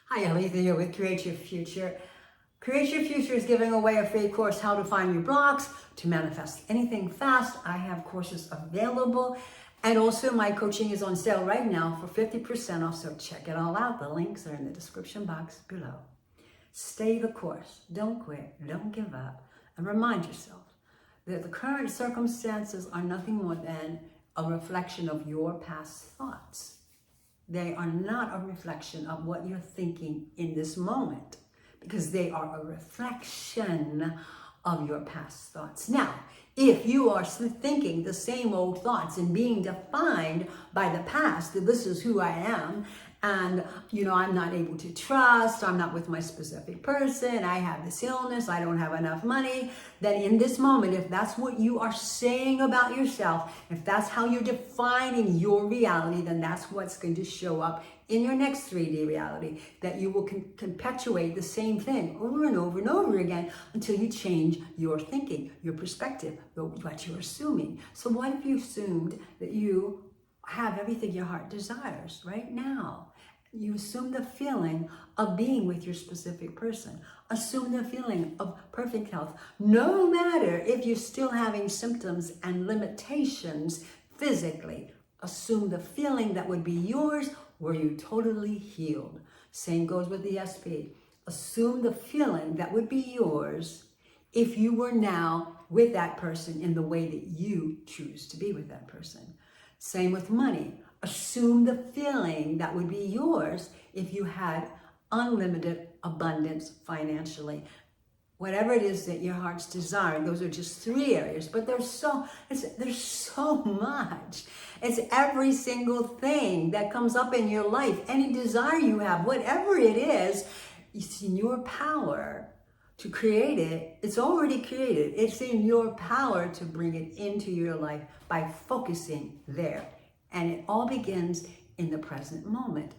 Hi, Aletha here with Create Your Future. Create Your Future is giving away a free course, How to Find Your Blocks to Manifest Anything Fast. I have courses available, and also my coaching is on sale right now for 50% off, so check it all out. The links are in the description box below. Stay the course. Don't quit. Don't give up. And remind yourself that the current circumstances are nothing more than a reflection of your past thoughts. They are not a reflection of what you're thinking in this moment, because they are a reflection of your past thoughts. Now, if you are thinking the same old thoughts and being defined by the past, that this is who I am, and I'm not able to trust, I'm not with my specific person, I have this illness, I don't have enough money, then in this moment, if that's what you are saying about yourself, if that's how you're defining your reality, then that's what's going to show up in your next 3D reality, that you will perpetuate the same thing over and over and over again until you change your thinking, your perspective, what you're assuming. So what if you assumed that you have everything your heart desires right now? You assume the feeling of being with your specific person. Assume the feeling of perfect health, no matter if you're still having symptoms and limitations physically. Assume the feeling that would be yours were you totally healed. Same goes with the SP. Assume the feeling that would be yours if you were now with that person in the way that you choose to be with that person. Same with money. Assume the feeling that would be yours if you had unlimited abundance financially. Whatever it is that your heart's desiring, those are just 3 areas, but there's so much. It's every single thing that comes up in your life, any desire you have, whatever it is, it's in your power to create it. It's already created. It's in your power to bring it into your life by focusing there. And it all begins in the present moment.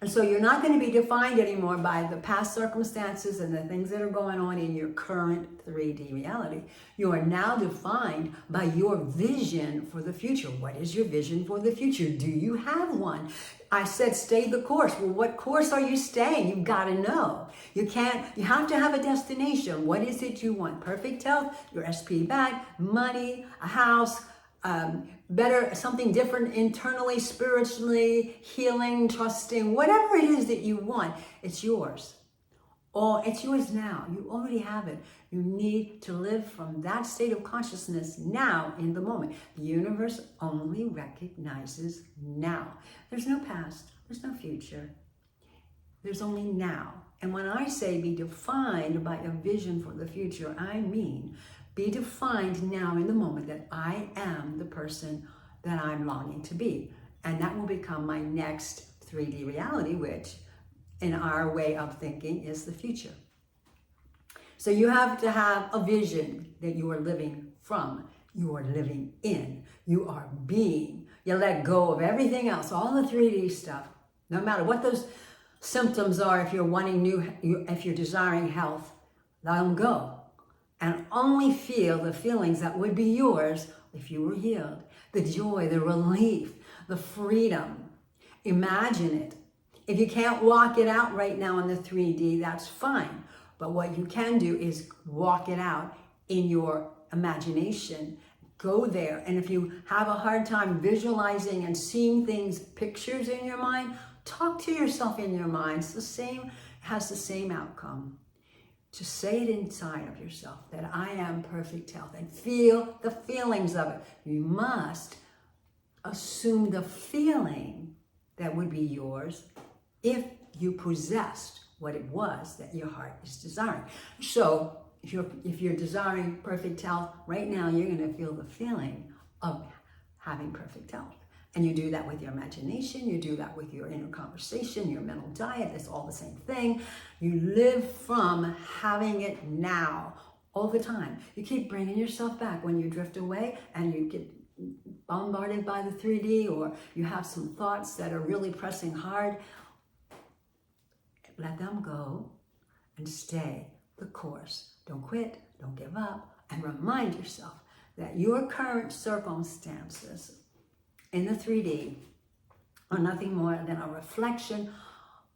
And so you're not going to be defined anymore by the past circumstances and the things that are going on in your current 3D reality. You are now defined by your vision for the future. What is your vision for the future? Do you have one? I said stay the course. Well, what course are you staying? You've got to know. You have to have a destination. What is it you want? Perfect health, your SP back, money, a house, better, something different internally, spiritually, healing, trusting, whatever it is that you want, it's yours. Or it's yours now. You already have it. You need to live from that state of consciousness now in the moment. The universe only recognizes now. There's no past. There's no future. There's only now. And when I say be defined by a vision for the future, I mean be defined now in the moment that I am the person that I'm longing to be. And that will become my next 3D reality, which in our way of thinking is the future. So you have to have a vision that you are living from, you are living in, you are being. You let go of everything else, all the 3D stuff, no matter what those symptoms are. If you're if you're desiring health, let them go. And only feel the feelings that would be yours if you were healed. The joy, the relief, the freedom. Imagine it. If you can't walk it out right now in the 3D, that's fine. But what you can do is walk it out in your imagination. Go there. And if you have a hard time visualizing and seeing things, pictures in your mind, talk to yourself in your mind. It's the same, has the same outcome. Just say it inside of yourself that I am perfect health, and feel the feelings of it. You must assume the feeling that would be yours if you possessed what it was that your heart is desiring. So if you're desiring perfect health right now, you're going to feel the feeling of having perfect health. And you do that with your imagination, you do that with your inner conversation, your mental diet, it's all the same thing. You live from having it now, all the time. You keep bringing yourself back when you drift away and you get bombarded by the 3D, or you have some thoughts that are really pressing hard. Let them go and stay the course. Don't quit, don't give up, and remind yourself that your current circumstances in the 3D are nothing more than a reflection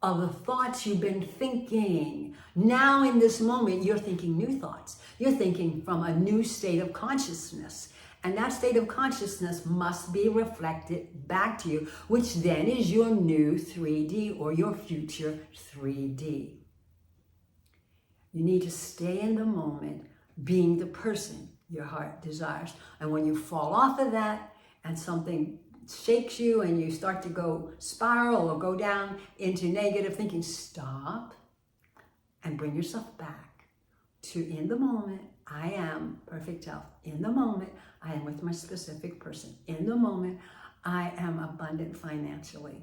of the thoughts you've been thinking. Now in this moment, you're thinking new thoughts. You're thinking from a new state of consciousness. And that state of consciousness must be reflected back to you, which then is your new 3D or your future 3D. You need to stay in the moment, being the person your heart desires. And when you fall off of that and something shakes you and you start to go spiral or go down into negative thinking, stop and bring yourself back to in the moment. I am perfect health. In the moment, I am with my specific person. In the moment, I am abundant financially.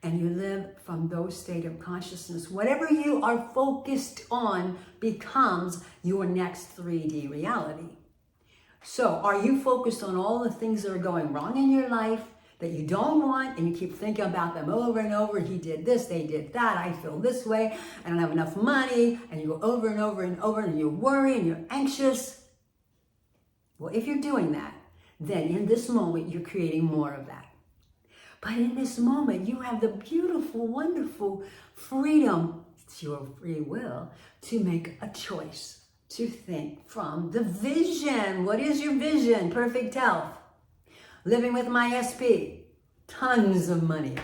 And you live from those state of consciousness. Whatever you are focused on becomes your next 3D reality. So are you focused on all the things that are going wrong in your life that you don't want, and you keep thinking about them over and over? He did this, they did that, I feel this way, I don't have enough money, and you go over and over and over, and you worry and you're anxious. Well, if you're doing that, then in this moment, you're creating more of that. But in this moment, you have the beautiful, wonderful freedom, it's your free will, to make a choice, to think from the vision. What is your vision? Perfect health. Living with my SP. Tons of money.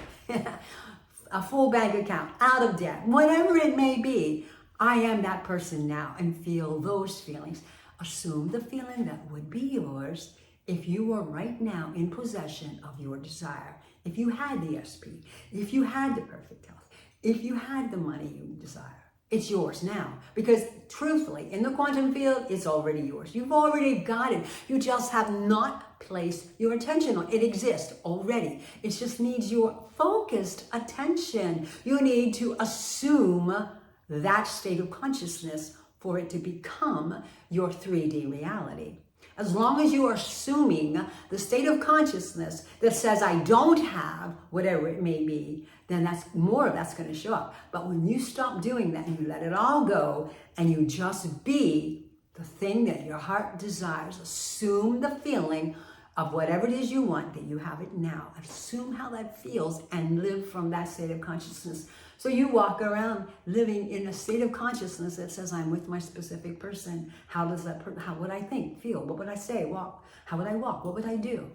A full bank account. Out of debt. Whatever it may be, I am that person now, and feel those feelings. Assume the feeling that would be yours if you were right now in possession of your desire. If you had the SP, if you had the perfect health, if you had the money you desire, it's yours now. Because truthfully, in the quantum field, it's already yours. You've already got it. You just have not placed your attention on it. It exists already. It just needs your focused attention. You need to assume that state of consciousness for it to become your 3D reality. As long as you are assuming the state of consciousness that says, I don't have whatever it may be, then that's more of that's going to show up. But when you stop doing that and you let it all go and you just be the thing that your heart desires, assume the feeling of whatever it is you want, that you have it now. Assume how that feels and live from that state of consciousness. So you walk around living in a state of consciousness that says, I'm with my specific person. How would I think, feel? What would I say, walk? How would I walk? What would I do?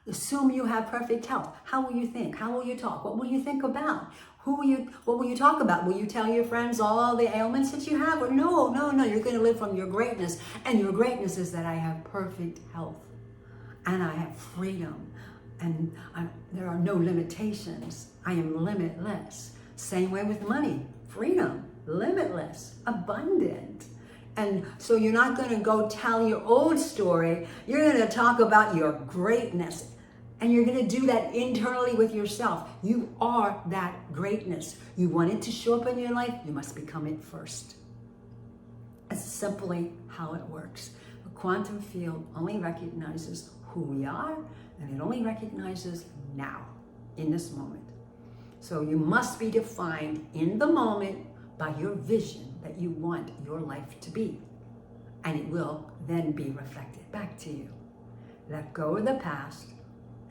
Assume you have perfect health. How will you think? How will you talk? What will you think about? What will you talk about? Will you tell your friends all the ailments that you have? Or no, you're going to live from your greatness. And your greatness is that I have perfect health. And I have freedom. And there are no limitations. I am limitless. Same way with money, freedom, limitless, abundant. And so you're not going to go tell your old story. You're going to talk about your greatness. And you're going to do that internally with yourself. You are that greatness. You want it to show up in your life, you must become it first. That's simply how it works. The quantum field only recognizes who we are, and it only recognizes now, in this moment. So you must be defined in the moment by your vision that you want your life to be. And it will then be reflected back to you. Let go of the past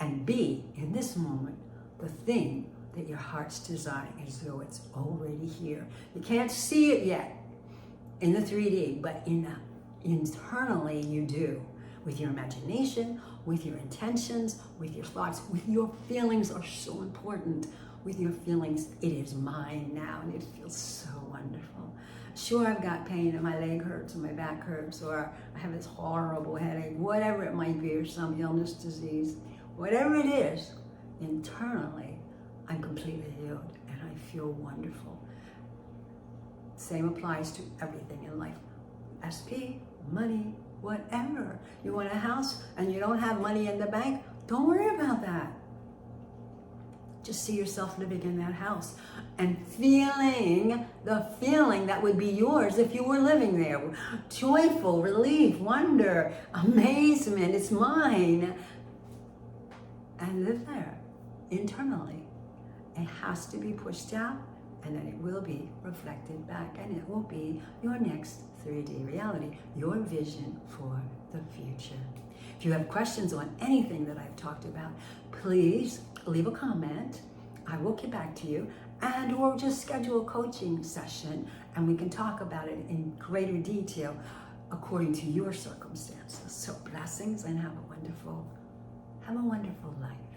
and be, in this moment, the thing that your heart's desiring as though it's already here. You can't see it yet in the 3D, but internally you do. With your imagination, with your intentions, with your thoughts, with your feelings are so important. With your feelings, it is mine now, and it feels so wonderful. Sure, I've got pain and my leg hurts and my back hurts, or I have this horrible headache, whatever it might be, or some illness, disease, whatever it is, internally, I'm completely healed and I feel wonderful. Same applies to everything in life. SP, money, whatever. You want a house and you don't have money in the bank, don't worry about that. Just see yourself living in that house and feeling the feeling that would be yours if you were living there. Joyful, relief, wonder, amazement, it's mine. And live there internally. It has to be pushed out, and then it will be reflected back, and it will be your next 3D reality, your vision for the future. If you have questions on anything that I've talked about, please leave a comment. I will get back to you, and or just schedule a coaching session and we can talk about it in greater detail according to your circumstances. So blessings and have a wonderful life.